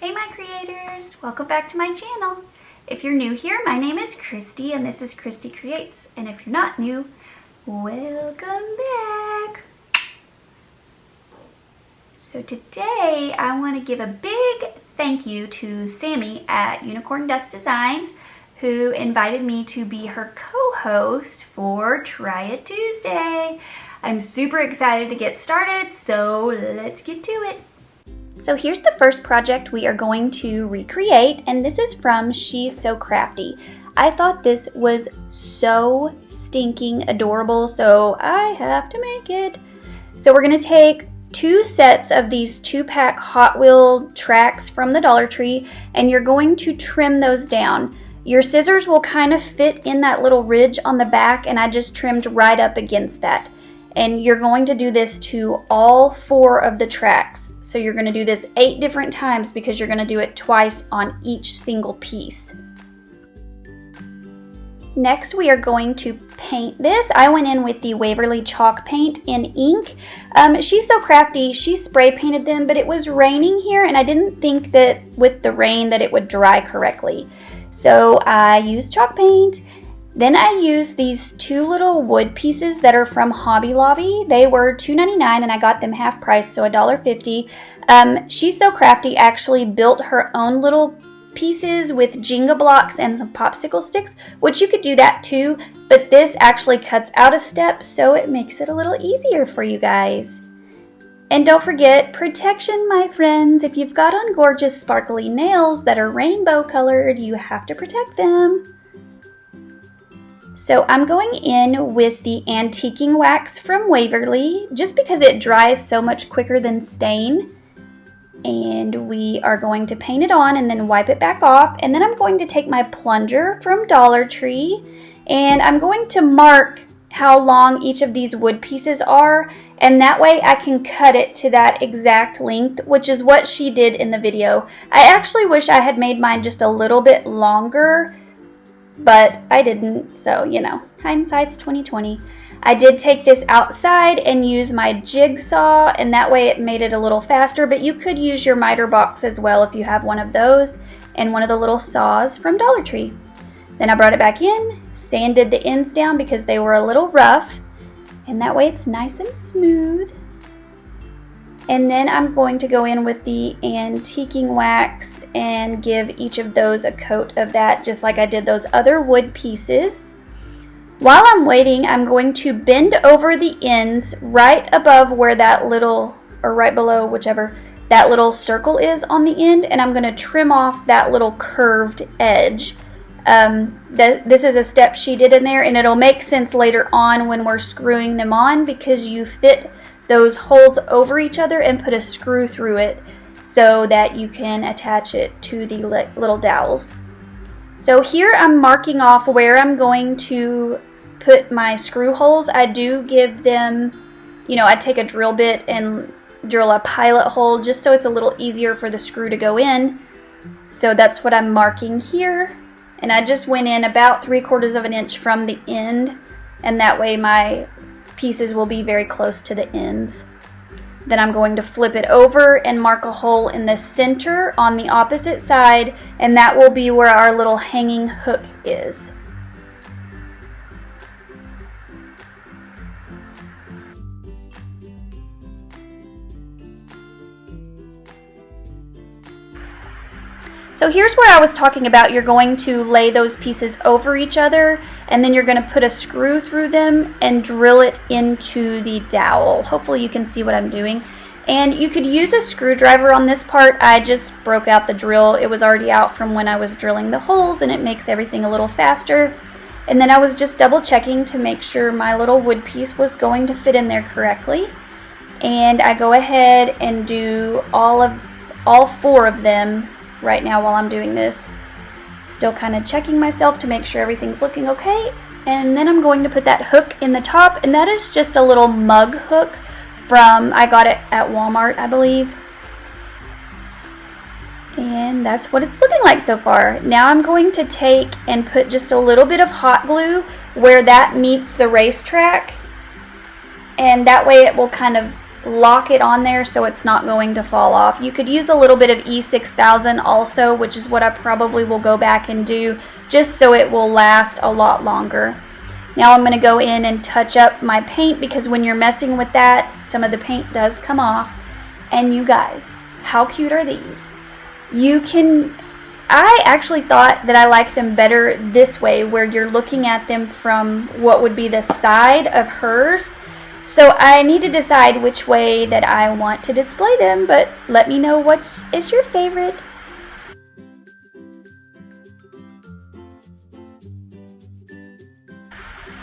Hey my creators, welcome back to my channel. If you're new here, my name is Christy and this is Christi Creates. And if you're not new, welcome back. So today I want to give a big thank you to Sammie at Unicorn Dust Designs, who invited me to be her co-host for Try It Tuesday. I'm super excited to get started, so let's get to it. So here's the first project we are going to recreate, and this is from She's So Crafty. I thought this was so stinking adorable, so I have to make it. So we're going to take 2 sets of these 2-pack Hot Wheel tracks from the Dollar Tree, and you're going to trim those down. Your scissors will kind of fit in that little ridge on the back, and I just trimmed right up against that. And you're going to do this to all 4 of the tracks. So you're going to do this 8 different times because you're going to do it twice on each single piece. Next, we are going to paint this. I went in with the Waverly chalk paint in ink. She's So Crafty, she spray painted them, but it was raining here and I didn't think that with the rain that it would dry correctly. So I used chalk paint. Then I used these 2 little wood pieces that are from Hobby Lobby. They were $2.99 and I got them half price, so $1.50. She's So Crafty actually built her own little pieces with Jenga blocks and some popsicle sticks, which you could do that too, but this actually cuts out a step, so it makes it a little easier for you guys. And don't forget, protection, my friends. If you've got on gorgeous sparkly nails that are rainbow colored, you have to protect them. So I'm going in with the antiquing wax from Waverly just because it dries so much quicker than stain. And we are going to paint it on and then wipe it back off. And then I'm going to take my plunger from Dollar Tree and I'm going to mark how long each of these wood pieces are. And that way I can cut it to that exact length, which is what she did in the video. I actually wish I had made mine just a little bit longer, but I didn't, so you know, hindsight's 20/20. I did take this outside and use my jigsaw, and that way it made it a little faster, but you could use your miter box as well if you have one of those, and one of the little saws from Dollar Tree. Then I brought it back in, sanded the ends down because they were a little rough, and that way it's nice and smooth. And then I'm going to go in with the antiquing wax and give each of those a coat of that, just like I did those other wood pieces. While I'm waiting, I'm going to bend over the ends right above where that little, or right below, whichever, that little circle is on the end, and I'm going to trim off that little curved edge. This is a step she did in there, and it'll make sense later on when we're screwing them on because you fit those holes over each other and put a screw through it so that you can attach it to the little dowels. So here I'm marking off where I'm going to put my screw holes. I do give them, you know, I take a drill bit and drill a pilot hole just so it's a little easier for the screw to go in. So that's what I'm marking here. And I just went in about 3/4 of an inch from the end, and that way my pieces will be very close to the ends. Then I'm going to flip it over and mark a hole in the center on the opposite side, and that will be where our little hanging hook is. So here's where I was talking about you're going to lay those pieces over each other and then you're going to put a screw through them and drill it into the dowel. Hopefully you can see what I'm doing. And you could use a screwdriver on this part. I just broke out the drill. It was already out from when I was drilling the holes and it makes everything a little faster. And then I was just double checking to make sure my little wood piece was going to fit in there correctly. And I go ahead and do all 4 of them right now while I'm doing this. Still kind of checking myself to make sure everything's looking okay. And then I'm going to put that hook in the top, and that is just a little mug hook from, I got it at Walmart, I believe. And that's what it's looking like so far. Now I'm going to take and put just a little bit of hot glue where that meets the racetrack, and that way it will kind of lock it on there so it's not going to fall off. You could use a little bit of E6000 also, which is what I probably will go back and do, just so it will last a lot longer. Now I'm going to go in and touch up my paint, because when you're messing with that, some of the paint does come off. And you guys, how cute are these? I actually thought that I like them better this way, where you're looking at them from what would be the side of hers. So I need to decide which way that I want to display them, but let me know what is your favorite.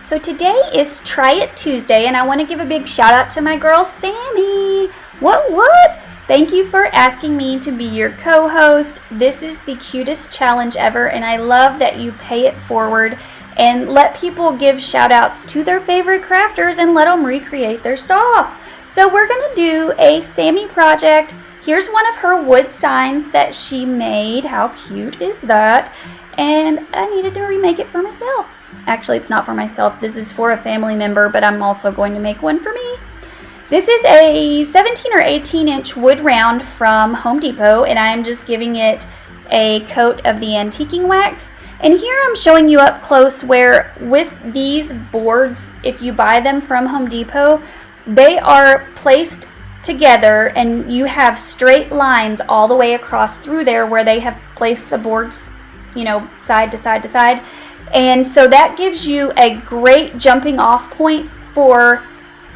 So today is Try It Tuesday, and I want to give a big shout out to my girl Sammie. What? Thank you for asking me to be your co-host. This is the cutest challenge ever, and I love that you pay it forward and let people give shout outs to their favorite crafters and let them recreate their stuff. So we're going to do a Sammie project. Here's one of her wood signs that she made. How cute is that? And I needed to remake it for myself. Actually, it's not for myself. This is for a family member, but I'm also going to make one for me. This is a 17 or 18 inch wood round from Home Depot, and I'm just giving it a coat of the antiquing wax. And here I'm showing you up close where with these boards, if you buy them from Home Depot, they are placed together and you have straight lines all the way across through there where they have placed the boards, side to side to side. And so that gives you a great jumping off point for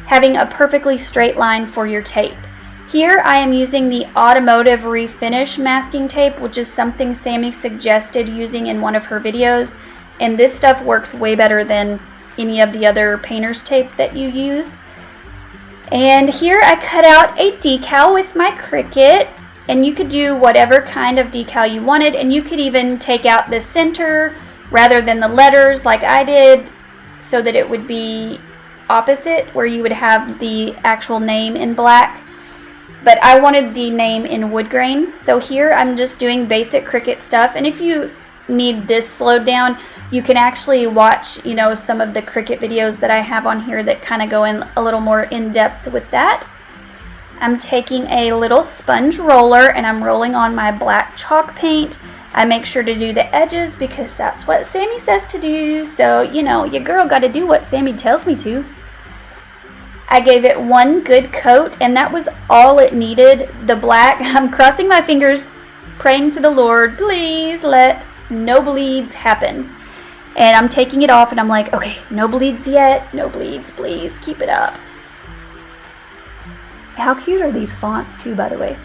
having a perfectly straight line for your tape. Here I am using the automotive refinish masking tape, which is something Sammie suggested using in one of her videos, and this stuff works way better than any of the other painter's tape that you use. And here I cut out a decal with my Cricut, and you could do whatever kind of decal you wanted, and you could even take out the center rather than the letters like I did, so that it would be opposite, where you would have the actual name in black. But I wanted the name in wood grain, so here I'm just doing basic Cricut stuff. And if you need this slowed down, you can actually watch some of the Cricut videos that I have on here that kind of go in a little more in depth with that. I'm taking a little sponge roller and I'm rolling on my black chalk paint. I make sure to do the edges because that's what Sammie says to do. So, your girl got to do what Sammie tells me to. I gave it one good coat, and that was all it needed, the black. I'm crossing my fingers, praying to the Lord, please let no bleeds happen. And I'm taking it off, and I'm like, okay, no bleeds yet, no bleeds, please keep it up. How cute are these fonts too, by the way?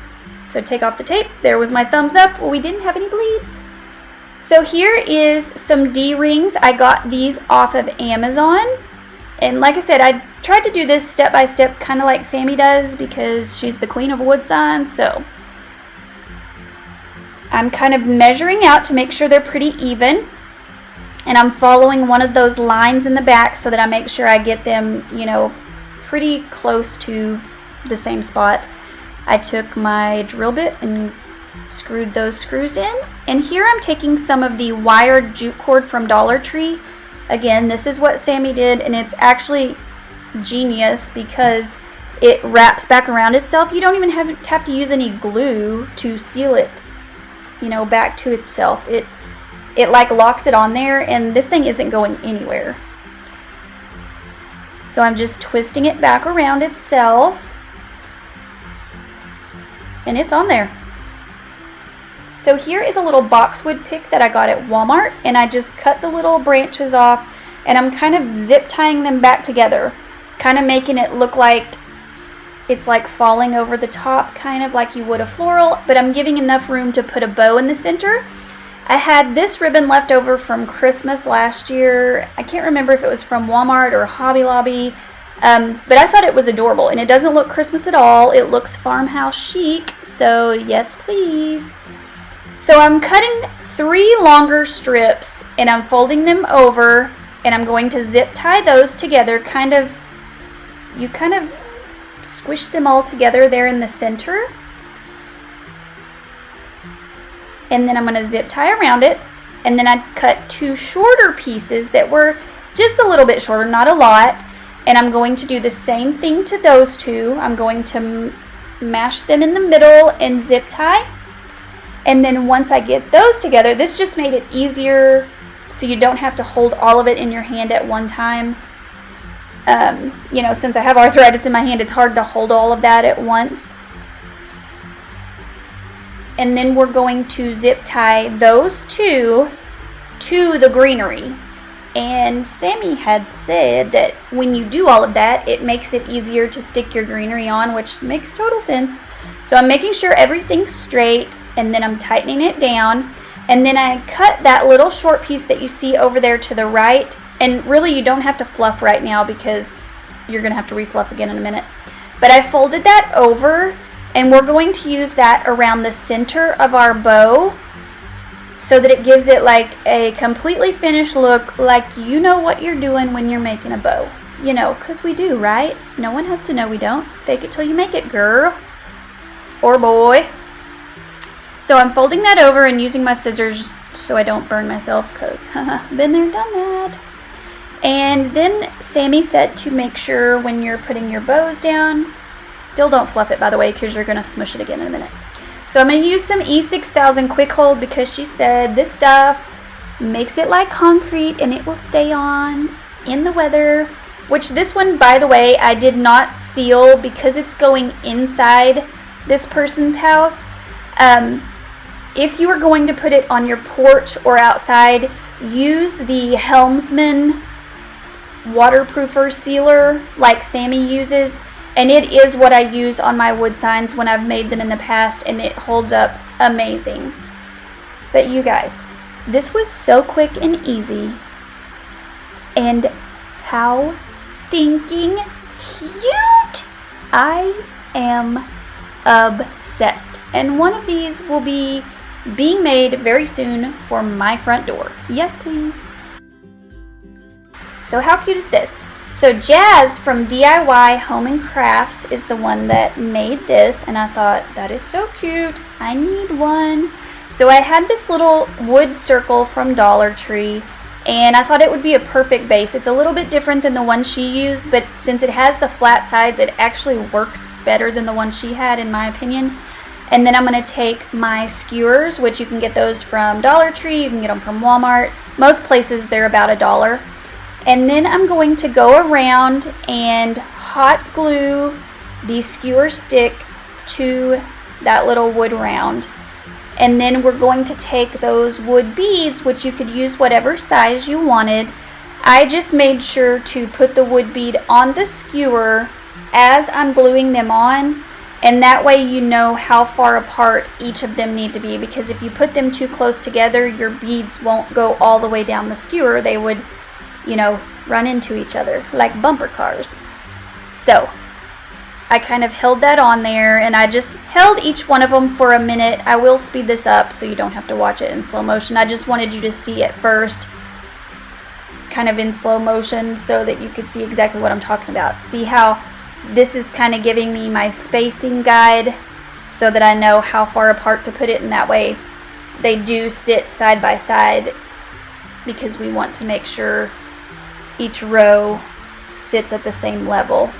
So take off the tape. There was my thumbs up. Well, we didn't have any bleeds. So here is some D-rings. I got these off of Amazon. And like I said, I tried to do this step by step, kind of like Sammie does, because she's the queen of wood signs. So I'm kind of measuring out to make sure they're pretty even. And I'm following one of those lines in the back so that I make sure I get them, pretty close to the same spot. I took my drill bit and screwed those screws in. And here I'm taking some of the wired jute cord from Dollar Tree. Again, this is what Sammie did, and it's actually genius because it wraps back around itself. You don't even have to use any glue to seal it, back to itself. It like locks it on there, and this thing isn't going anywhere. So I'm just twisting it back around itself, and it's on there. So here is a little boxwood pick that I got at Walmart, and I just cut the little branches off, and I'm kind of zip tying them back together, kind of making it look like it's like falling over the top, kind of like you would a floral, but I'm giving enough room to put a bow in the center. I had this ribbon left over from Christmas last year. I can't remember if it was from Walmart or Hobby Lobby, but I thought it was adorable, and it doesn't look Christmas at all. It looks farmhouse chic, so yes please. So I'm cutting 3 longer strips, and I'm folding them over, and I'm going to zip tie those together. You kind of squish them all together there in the center. And then I'm going to zip tie around it, and then I cut 2 shorter pieces that were just a little bit shorter, not a lot. And I'm going to do the same thing to those two. I'm going to mash them in the middle and zip tie. And then once I get those together, this just made it easier so you don't have to hold all of it in your hand at one time. You know, since I have arthritis in my hand, it's hard to hold all of that at once. And then we're going to zip tie those two to the greenery. And Sammie had said that when you do all of that, it makes it easier to stick your greenery on, which makes total sense. So I'm making sure everything's straight, and then I'm tightening it down. And then I cut that little short piece that you see over there to the right. And really, you don't have to fluff right now because you're going to have to refluff again in a minute. But I folded that over, and we're going to use that around the center of our bow so that it gives it like a completely finished look, like you know what you're doing when you're making a bow. You know, because we do, right? No one has to know we don't. Fake it till you make it, girl. Or boy. So I'm folding that over and using my scissors so I don't burn myself, because been there, done that. And then Sammie said to make sure when you're putting your bows down, still don't fluff it, by the way, because you're going to smush it again in a minute. So I'm going to use some E6000 quick hold because she said this stuff makes it like concrete and it will stay on in the weather. Which this one, by the way, I did not seal because it's going inside this person's house. If you are going to put it on your porch or outside, use the Helmsman waterproofer sealer like Sammie uses. And it is what I use on my wood signs when I've made them in the past, and it holds up amazing. But you guys, this was so quick and easy. And how stinking cute! I am obsessed. And one of these will be being made very soon for my front door. Yes, please. So how cute is this? So Jazz from DIY Home and Crafts is the one that made this, and I thought, that is so cute, I need one. So I had this little wood circle from Dollar Tree, and I thought it would be a perfect base. It's a little bit different than the one she used, but since it has the flat sides, it actually works better than the one she had, in my opinion. And then I'm going to take my skewers, which you can get those from Dollar Tree, you can get them from Walmart. Most places they're about $1. And then I'm going to go around and hot glue the skewer stick to that little wood round. And then we're going to take those wood beads, which you could use whatever size you wanted. I just made sure to put the wood bead on the skewer as I'm gluing them on. And that way you know how far apart each of them need to be. Because if you put them too close together, your beads won't go all the way down the skewer. They would, you know, run into each other like bumper cars. So I kind of held that on there, and I just held each one of them for a minute. I will speed this up so you don't have to watch it in slow motion. I just wanted you to see it first, kind of in slow motion, so that you could see exactly what I'm talking about. See how this is kind of giving me my spacing guide so that I know how far apart to put it, and that way they do sit side by side, because we want to make sure each row sits at the same level.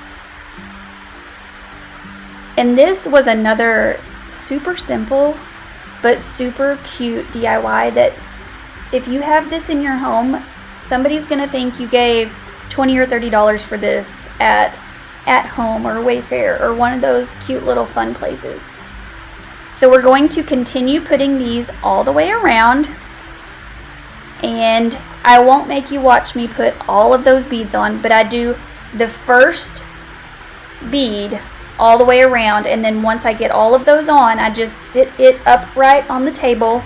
And this was another super simple but super cute DIY that if you have this in your home, somebody's gonna think you gave $20 or $30 for this at home or Wayfair or one of those cute little fun places. So we're going to continue putting these all the way around, and I won't make you watch me put all of those beads on, but I do the first bead all the way around, and then once I get all of those on, I just sit it upright on the table,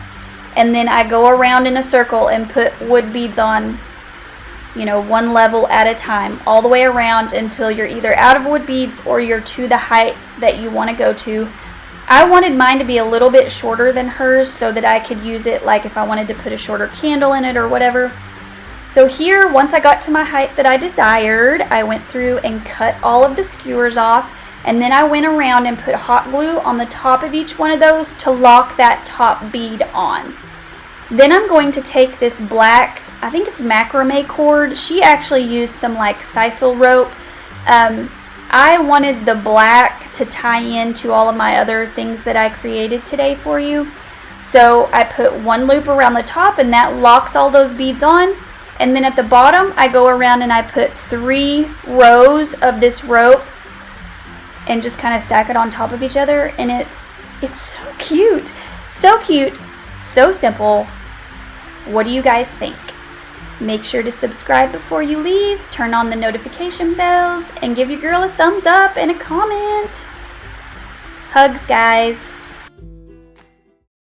and then I go around in a circle and put wood beads on, you know, one level at a time, all the way around until you're either out of wood beads or you're to the height that you want to go to. I wanted mine to be a little bit shorter than hers so that I could use it like if I wanted to put a shorter candle in it or whatever. So here, once I got to my height that I desired, I went through and cut all of the skewers off, and then I went around and put hot glue on the top of each one of those to lock that top bead on. Then I'm going to take this black, I think it's macrame cord. She actually used some like sisal rope, I wanted the black to tie into all of my other things that I created today for you. So I put one loop around the top and that locks all those beads on. And then at the bottom, I go around and I put 3 rows of this rope and just kind of stack it on top of each other. And it's so cute. So cute. So simple. What do you guys think? Make sure to subscribe before you leave, turn on the notification bells, and give your girl a thumbs up and a comment. Hugs, guys.